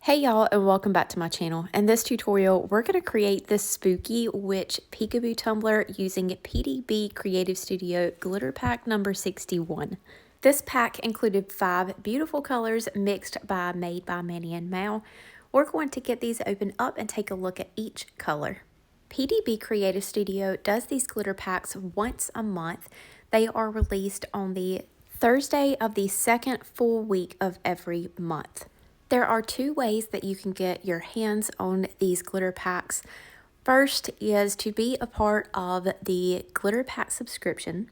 Hey y'all, and welcome back to my channel. In this tutorial, we're going to create this spooky witch peekaboo tumbler using PDB Creative Studio Glitter Pack number 61. This pack included 5 beautiful colors mixed by Made by Manny and Mao. We're going to get these opened up and take a look at each color. PDB Creative Studio does these glitter packs once a month. They are released on the Thursday of the second full week of every month. There are 2 ways that you can get your hands on these glitter packs. First is to be a part of the Glitter Pack Subscription.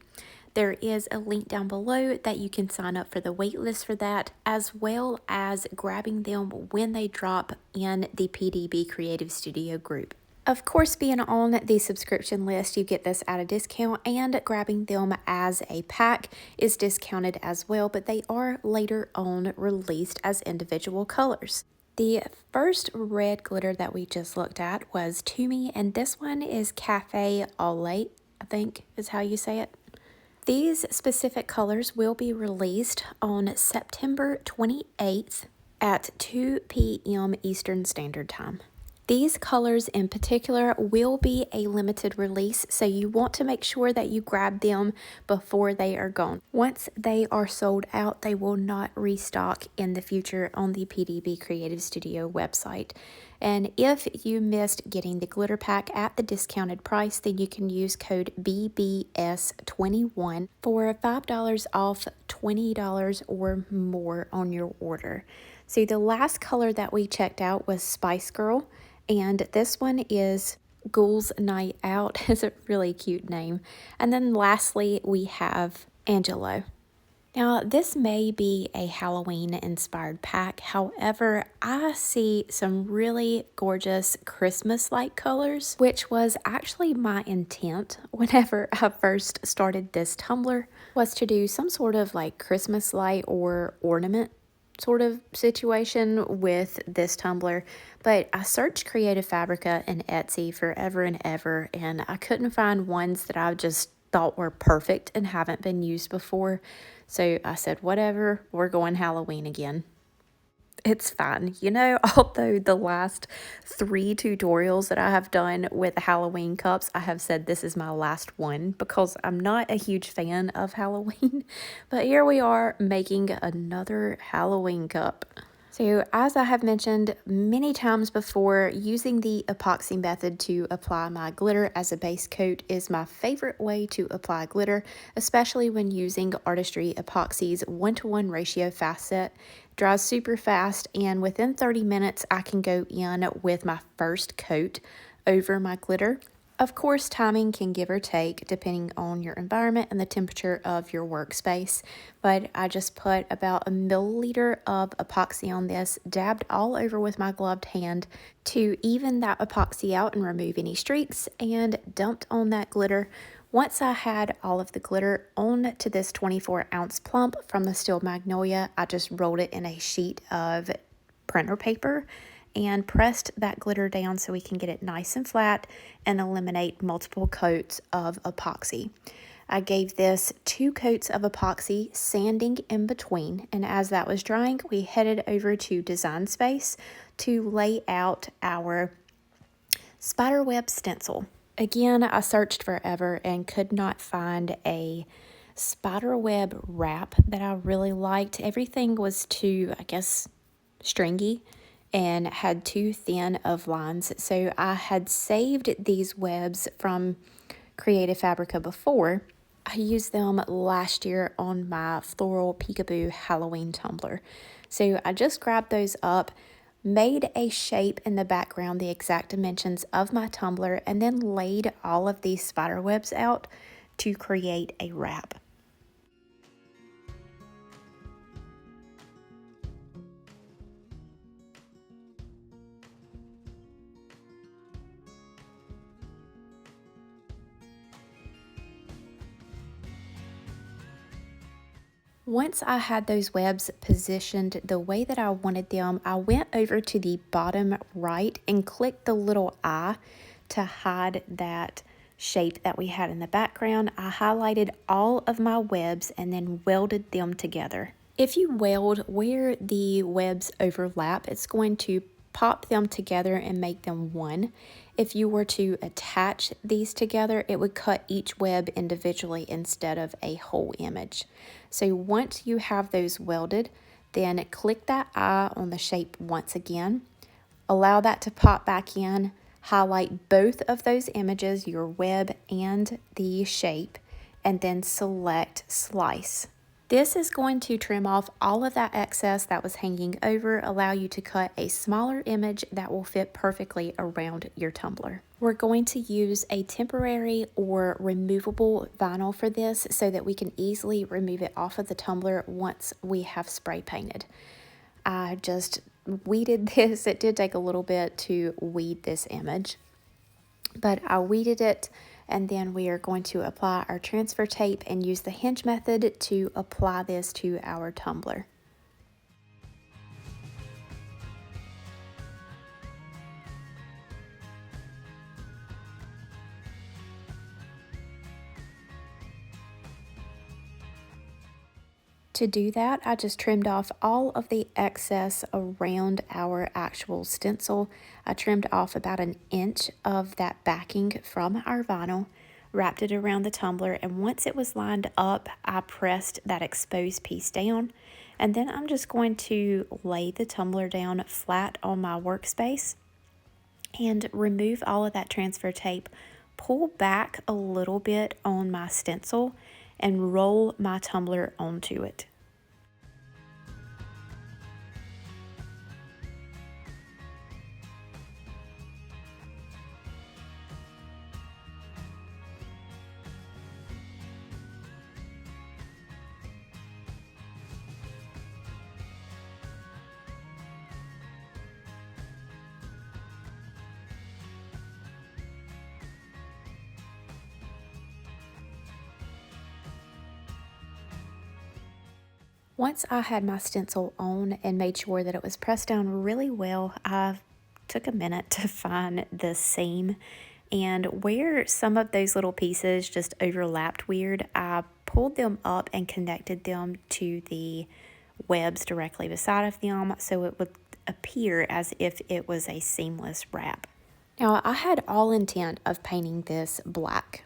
There is a link down below that you can sign up for the waitlist for that, as well as grabbing them when they drop in the PDB Creative Studio group. Of course, being on the subscription list, you get this at a discount, and grabbing them as a pack is discounted as well, but they are later on released as individual colors. The first red glitter that we just looked at was To Me, and this one is Cafe Au Lait, I think is how you say it. These specific colors will be released on September 28th at 2 p.m. Eastern Standard Time. These colors in particular will be a limited release, so you want to make sure that you grab them before they are gone. Once they are sold out, they will not restock in the future on the PDB Creative Studio website. And if you missed getting the glitter pack at the discounted price, then you can use code BBS21 for $5 off $20 or more on your order. So the last color that we checked out was Spice Girl. And this one is Ghouls Night Out. It's a really cute name. And then lastly, we have Angelo. Now, this may be a Halloween-inspired pack. However, I see some really gorgeous Christmas-like colors, which was actually my intent whenever I first started this tumbler, was to do some sort of like Christmas light or ornament sort of situation with this tumbler, but I searched Creative Fabrica and Etsy forever and ever, and I couldn't find ones that I just thought were perfect and haven't been used before. So I said, whatever, we're going Halloween again. It's fine. You know, although the last 3 tutorials that I have done with Halloween cups, I have said this is my last one because I'm not a huge fan of Halloween. But here we are making another Halloween cup. So as I have mentioned many times before, using the epoxy method to apply my glitter as a base coat is my favorite way to apply glitter, especially when using Artistry Epoxy's 1:1 ratio fast set. It dries super fast, and within 30 minutes I can go in with my first coat over my glitter. Of course, timing can give or take depending on your environment and the temperature of your workspace, but I just put about 1 milliliter of epoxy on this, dabbed all over with my gloved hand to even that epoxy out and remove any streaks, and dumped on that glitter. Once I had all of the glitter on to this 24-ounce plump from the Steel Magnolia, I just rolled it in a sheet of printer paper and pressed that glitter down so we can get it nice and flat and eliminate multiple coats of epoxy. I gave this 2 coats of epoxy, sanding in between, and as that was drying, we headed over to Design Space to lay out our spiderweb stencil. Again, I searched forever and could not find a spiderweb wrap that I really liked. Everything was too, I guess, stringy and had too thin of lines. So I had saved these webs from Creative Fabrica before. I used them last year on my floral Peekaboo Halloween tumbler. So I just grabbed those up, made a shape in the background, the exact dimensions of my tumbler, and then laid all of these spider webs out to create a wrap. Once I had those webs positioned the way that I wanted them, I went over to the bottom right and clicked the little eye to hide that shape that we had in the background. I highlighted all of my webs and then welded them together. If you weld where the webs overlap, it's going to pop them together and make them one. If you were to attach these together, it would cut each web individually instead of a whole image. So once you have those welded, then click that eye on the shape once again. Allow that to pop back in. Highlight both of those images, your web and the shape, and then select Slice. This is going to trim off all of that excess that was hanging over, allow you to cut a smaller image that will fit perfectly around your tumbler. We're going to use a temporary or removable vinyl for this so that we can easily remove it off of the tumbler once we have spray painted. I just weeded this. It did take a little bit to weed this image, but I weeded it. And then we are going to apply our transfer tape and use the hinge method to apply this to our tumbler. To do that, I just trimmed off all of the excess around our actual stencil. I trimmed off about 1 inch of that backing from our vinyl, wrapped it around the tumbler, and once it was lined up, I pressed that exposed piece down. And then I'm just going to lay the tumbler down flat on my workspace and remove all of that transfer tape, pull back a little bit on my stencil, and roll my tumbler onto it. Once I had my stencil on and made sure that it was pressed down really well, I took a minute to find the seam, and where some of those little pieces just overlapped weird, I pulled them up and connected them to the webs directly beside of them so it would appear as if it was a seamless wrap. Now, I had all intent of painting this black.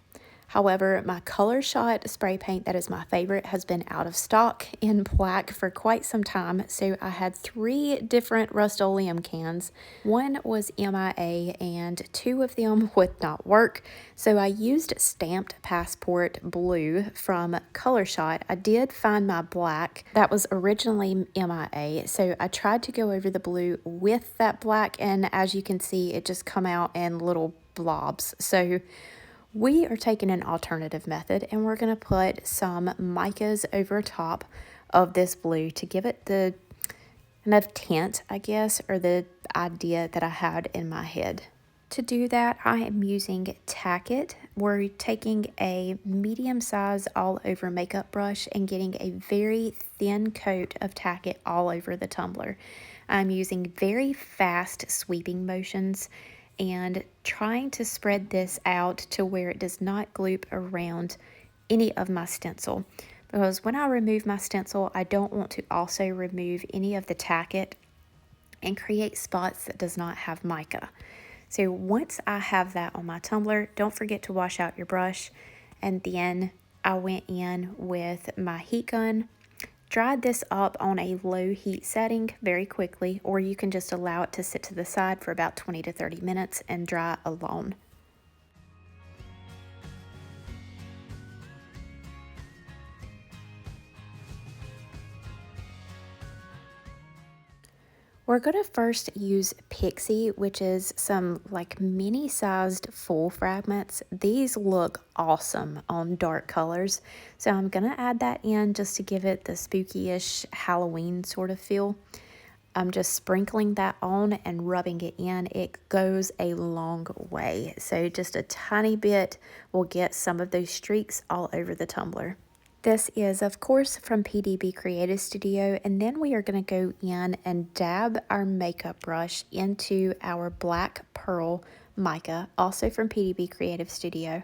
However, my Color Shot spray paint, that is my favorite, has been out of stock in black for quite some time. So I had 3 different Rust-Oleum cans. One was MIA and 2 of them would not work. So I used Stamped Passport Blue from Color Shot. I did find my black that was originally MIA. So I tried to go over the blue with that black, and as you can see, it just come out in little blobs. So we are taking an alternative method, and we're going to put some micas over top of this blue to give it the kind of tint, I guess, or the idea that I had in my head. To do that, I am using Tack It. We're taking a medium size all over makeup brush and getting a very thin coat of Tack It all over the tumbler. I'm using very fast sweeping motions and trying to spread this out to where it does not gloop around any of my stencil. Because when I remove my stencil, I don't want to also remove any of the Tack It and create spots that does not have mica. So once I have that on my tumbler, don't forget to wash out your brush. And then I went in with my heat gun, dried this up on a low heat setting very quickly, or you can just allow it to sit to the side for about 20 to 30 minutes and dry alone. We're going to first use Pixie, which is some like mini sized full fragments. These look awesome on dark colors. So I'm going to add that in just to give it the spooky-ish Halloween sort of feel. I'm just sprinkling that on and rubbing it in. It goes a long way. So just a tiny bit will get some of those streaks all over the tumbler. This is, of course, from PDB Creative Studio, and then we are going to go in and dab our makeup brush into our Black Pearl mica, also from PDB Creative Studio,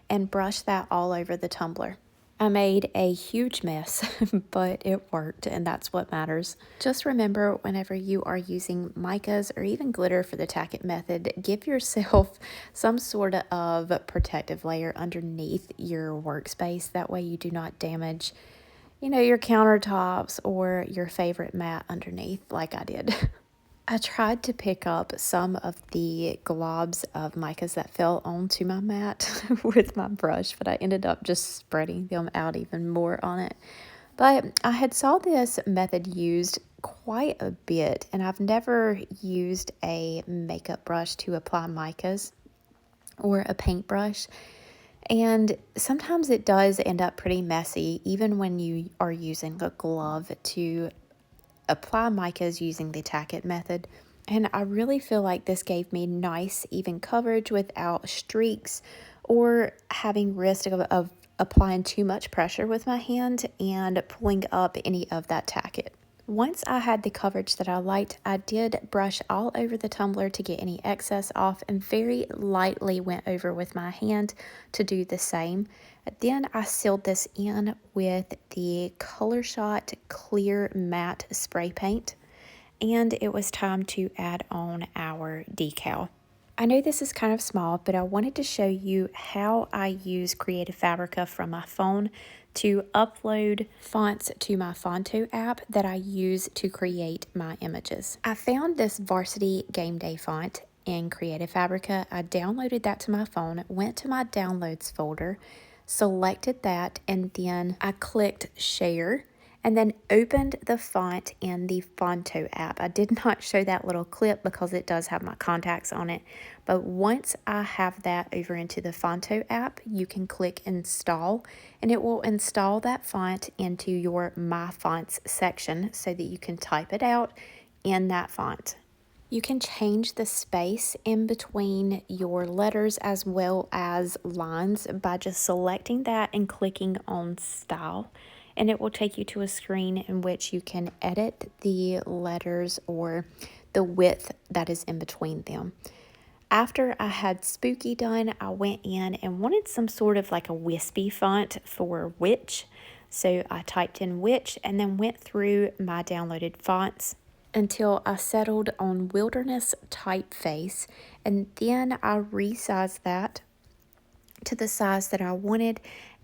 and brush that all over the tumbler. I made a huge mess, but it worked, and that's what matters. Just remember, whenever you are using micas or even glitter for the tack it method, give yourself some sort of protective layer underneath your workspace. That way you do not damage, your countertops or your favorite mat underneath like I did. I tried to pick up some of the globs of micas that fell onto my mat with my brush, but I ended up just spreading them out even more on it. But I had saw this method used quite a bit, and I've never used a makeup brush to apply micas or a paintbrush. And sometimes it does end up pretty messy, even when you are using a glove to apply micas using the tack it method. And I really feel like this gave me nice even coverage without streaks or having risk of applying too much pressure with my hand and pulling up any of that tack it. Once I had the coverage that I liked, I did brush all over the tumbler to get any excess off and very lightly went over with my hand to do the same. Then I sealed this in with the Color Shot Clear Matte Spray Paint, and it was time to add on our decal. I know this is kind of small, but I wanted to show you how I use Creative Fabrica from my phone to upload fonts to my Fonto app that I use to create my images. I found this Varsity Game Day font in Creative Fabrica. I downloaded that to my phone, went to my downloads folder, selected that, and then I clicked share and then opened the font in the Fonto app. I did not show that little clip because it does have my contacts on it, but once I have that over into the Fonto app, you can click install and it will install that font into your My Fonts section so that you can type it out in that font. You can change the space in between your letters as well as lines by just selecting that and clicking on style. And it will take you to a screen in which you can edit the letters or the width that is in between them. After I had Spooky done, I went in and wanted some sort of like a wispy font for witch. So I typed in witch and then went through my downloaded fonts until I settled on Wilderness Typeface, and then I resized that to the size that I wanted,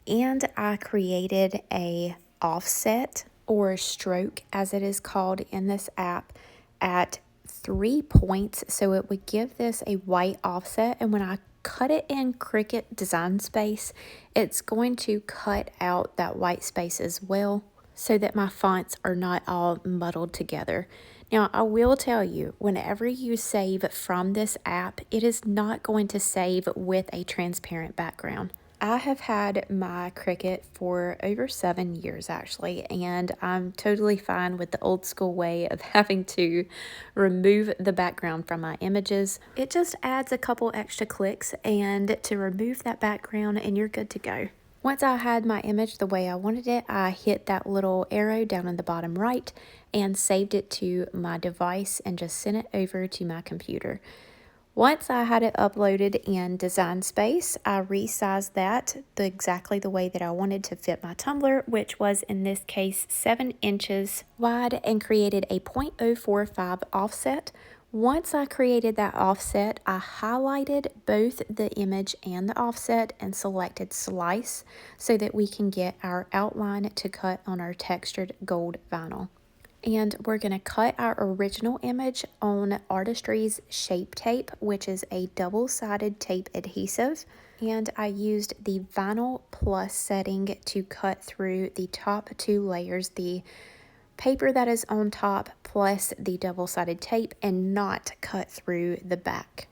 and I created a offset or stroke as it is called in this app at 3 points, so it would give this a white offset, and when I cut it in Cricut Design Space, it's going to cut out that white space as well so that my fonts are not all muddled together. Now, I will tell you, whenever you save from this app, it is not going to save with a transparent background. I have had my Cricut for over 7 years actually, and I'm totally fine with the old school way of having to remove the background from my images. It just adds a couple extra clicks and to remove that background and you're good to go. Once I had my image the way I wanted it, I hit that little arrow down in the bottom right and saved it to my device and just sent it over to my computer. Once I had it uploaded in Design Space, I resized that exactly the way that I wanted to fit my tumbler, which was in this case 7 inches wide, and created a 0.045 offset. Once I created that offset, I highlighted both the image and the offset and selected slice so that we can get our outline to cut on our textured gold vinyl. And we're going to cut our original image on Artistry's Shape Tape, which is a double-sided tape adhesive. And I used the Vinyl Plus setting to cut through the top 2 layers, the paper that is on top plus the double-sided tape, and not cut through the back.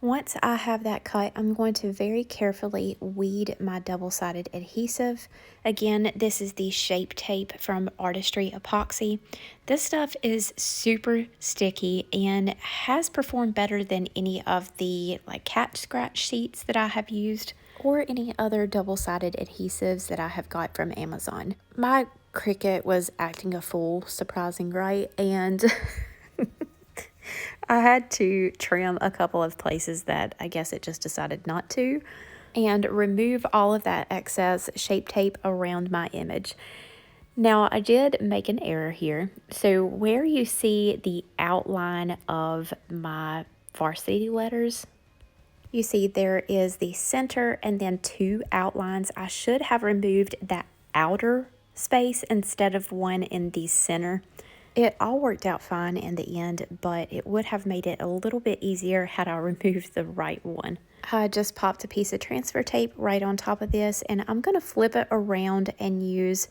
Once I have that cut, I'm going to very carefully weed my double-sided adhesive. Again, this is the Shape Tape from Artistry Epoxy. This stuff is super sticky and has performed better than any of the cat scratch sheets that I have used or any other double-sided adhesives that I have got from Amazon. My Cricut was acting a fool, surprising, right? And I had to trim a couple of places that I guess it just decided not to. and remove all of that excess Shape Tape around my image. Now, I did make an error here. So where you see the outline of my varsity letters, you see there is the center and then 2 outlines. I should have removed that outer space instead of one in the center. It all worked out fine in the end, but it would have made it a little bit easier had I removed the right one. I just popped a piece of transfer tape right on top of this, and I'm going to flip it around and use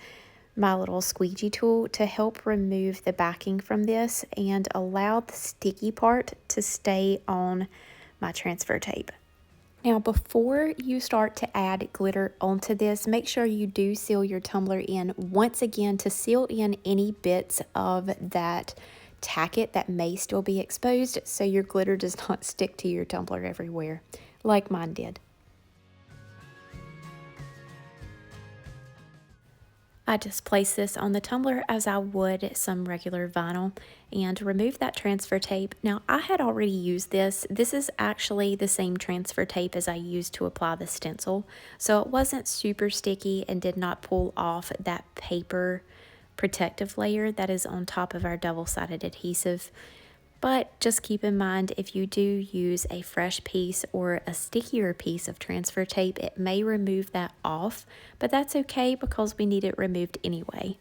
my little squeegee tool to help remove the backing from this and allow the sticky part to stay on my transfer tape. Now, before you start to add glitter onto this, make sure you do seal your tumbler in once again to seal in any bits of that tacket that may still be exposed so your glitter does not stick to your tumbler everywhere like mine did. I just place this on the tumbler as I would some regular vinyl and remove that transfer tape. Now, I had already used this. This is actually the same transfer tape as I used to apply the stencil, so it wasn't super sticky and did not pull off that paper protective layer that is on top of our double-sided adhesive. But just keep in mind, if you do use a fresh piece or a stickier piece of transfer tape, it may remove that off, but that's okay because we need it removed anyway.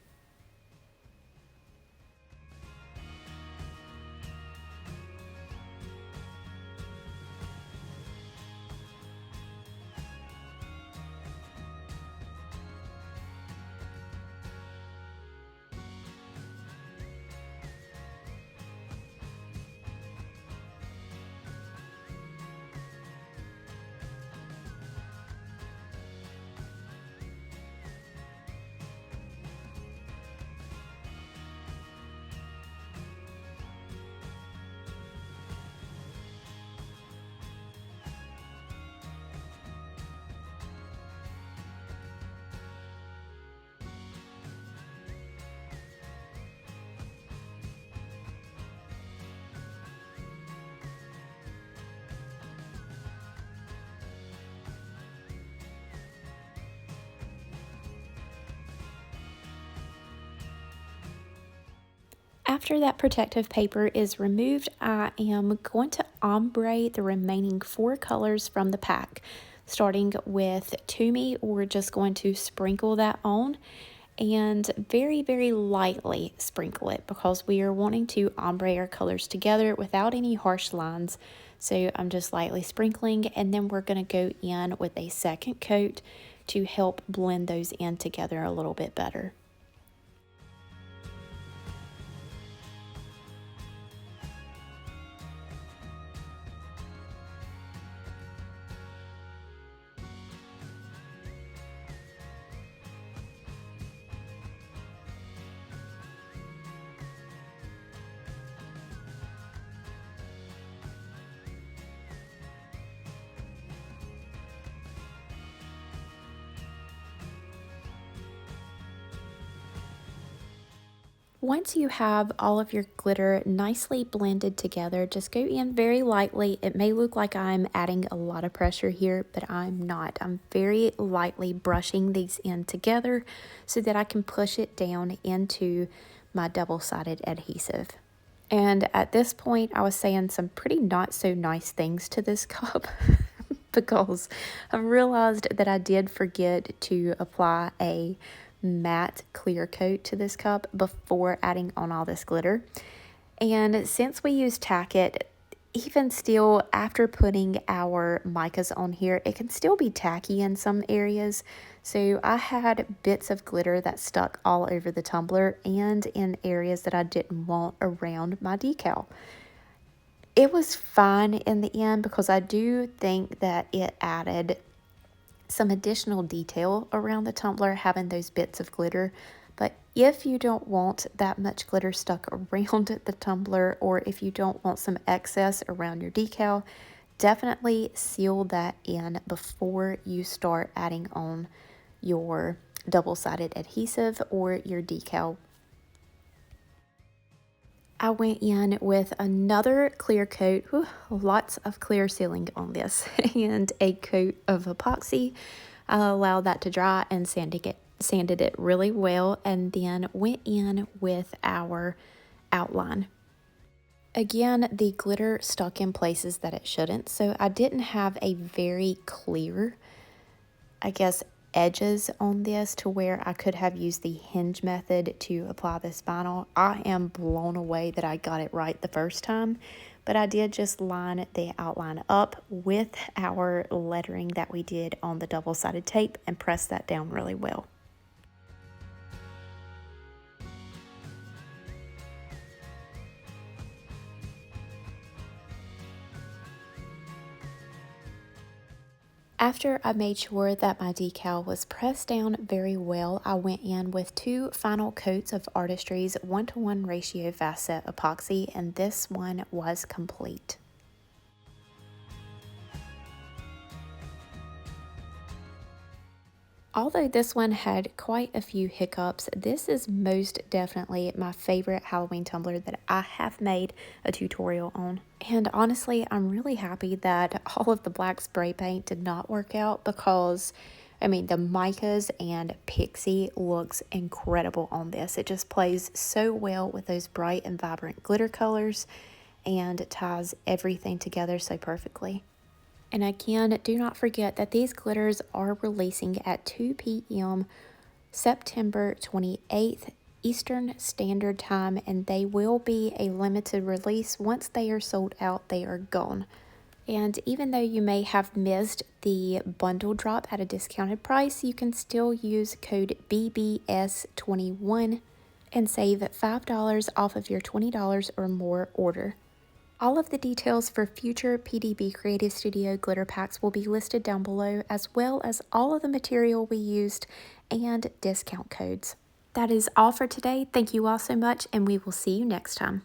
After that protective paper is removed, I am going to ombre the remaining 4 colors from the pack. Starting with Toomey, we're just going to sprinkle that on and very, very lightly sprinkle it because we are wanting to ombre our colors together without any harsh lines. So I'm just lightly sprinkling, and then we're going to go in with a second coat to help blend those in together a little bit better. Once you have all of your glitter nicely blended together, just go in very lightly. It may look like I'm adding a lot of pressure here, but I'm not. I'm very lightly brushing these in together so that I can push it down into my double-sided adhesive. And at this point, I was saying some pretty not so nice things to this cup because I realized that I did forget to apply a matte clear coat to this cup before adding on all this glitter. And since we use tacket, even still after putting our micas on here, it can still be tacky in some areas. So I had bits of glitter that stuck all over the tumbler and in areas that I didn't want around my decal. It was fine in the end because I do think that it added some additional detail around the tumbler having those bits of glitter. But if you don't want that much glitter stuck around the tumbler, or if you don't want some excess around your decal, definitely seal that in before you start adding on your double-sided adhesive or your decal. I went in with another clear coat, whew, lots of clear sealing on this, and a coat of epoxy. I allowed that to dry and sanded it really well, and then went in with our outline. Again, the glitter stuck in places that it shouldn't, so I didn't have a very clear, I guess, edges on this to where I could have used the hinge method to apply this vinyl. I am blown away that I got it right the first time, but I did just line the outline up with our lettering that we did on the double-sided tape and press that down really well. After I made sure that my decal was pressed down very well, I went in with 2 final coats of Artistry's 1:1 ratio fast set epoxy, and this one was complete. Although this one had quite a few hiccups, this is most definitely my favorite Halloween tumbler that I have made a tutorial on. And honestly, I'm really happy that all of the black spray paint did not work out because, I mean, the micas and Pixie looks incredible on this. It just plays so well with those bright and vibrant glitter colors and ties everything together so perfectly. And again, do not forget that these glitters are releasing at 2 p.m. September 28th Eastern Standard Time, and they will be a limited release. Once they are sold out, they are gone. And even though you may have missed the bundle drop at a discounted price, you can still use code BBS21 and save $5 off of your $20 or more order. All of the details for future PDB Creative Studio glitter packs will be listed down below, as well as all of the material we used and discount codes. That is all for today. Thank you all so much, and we will see you next time.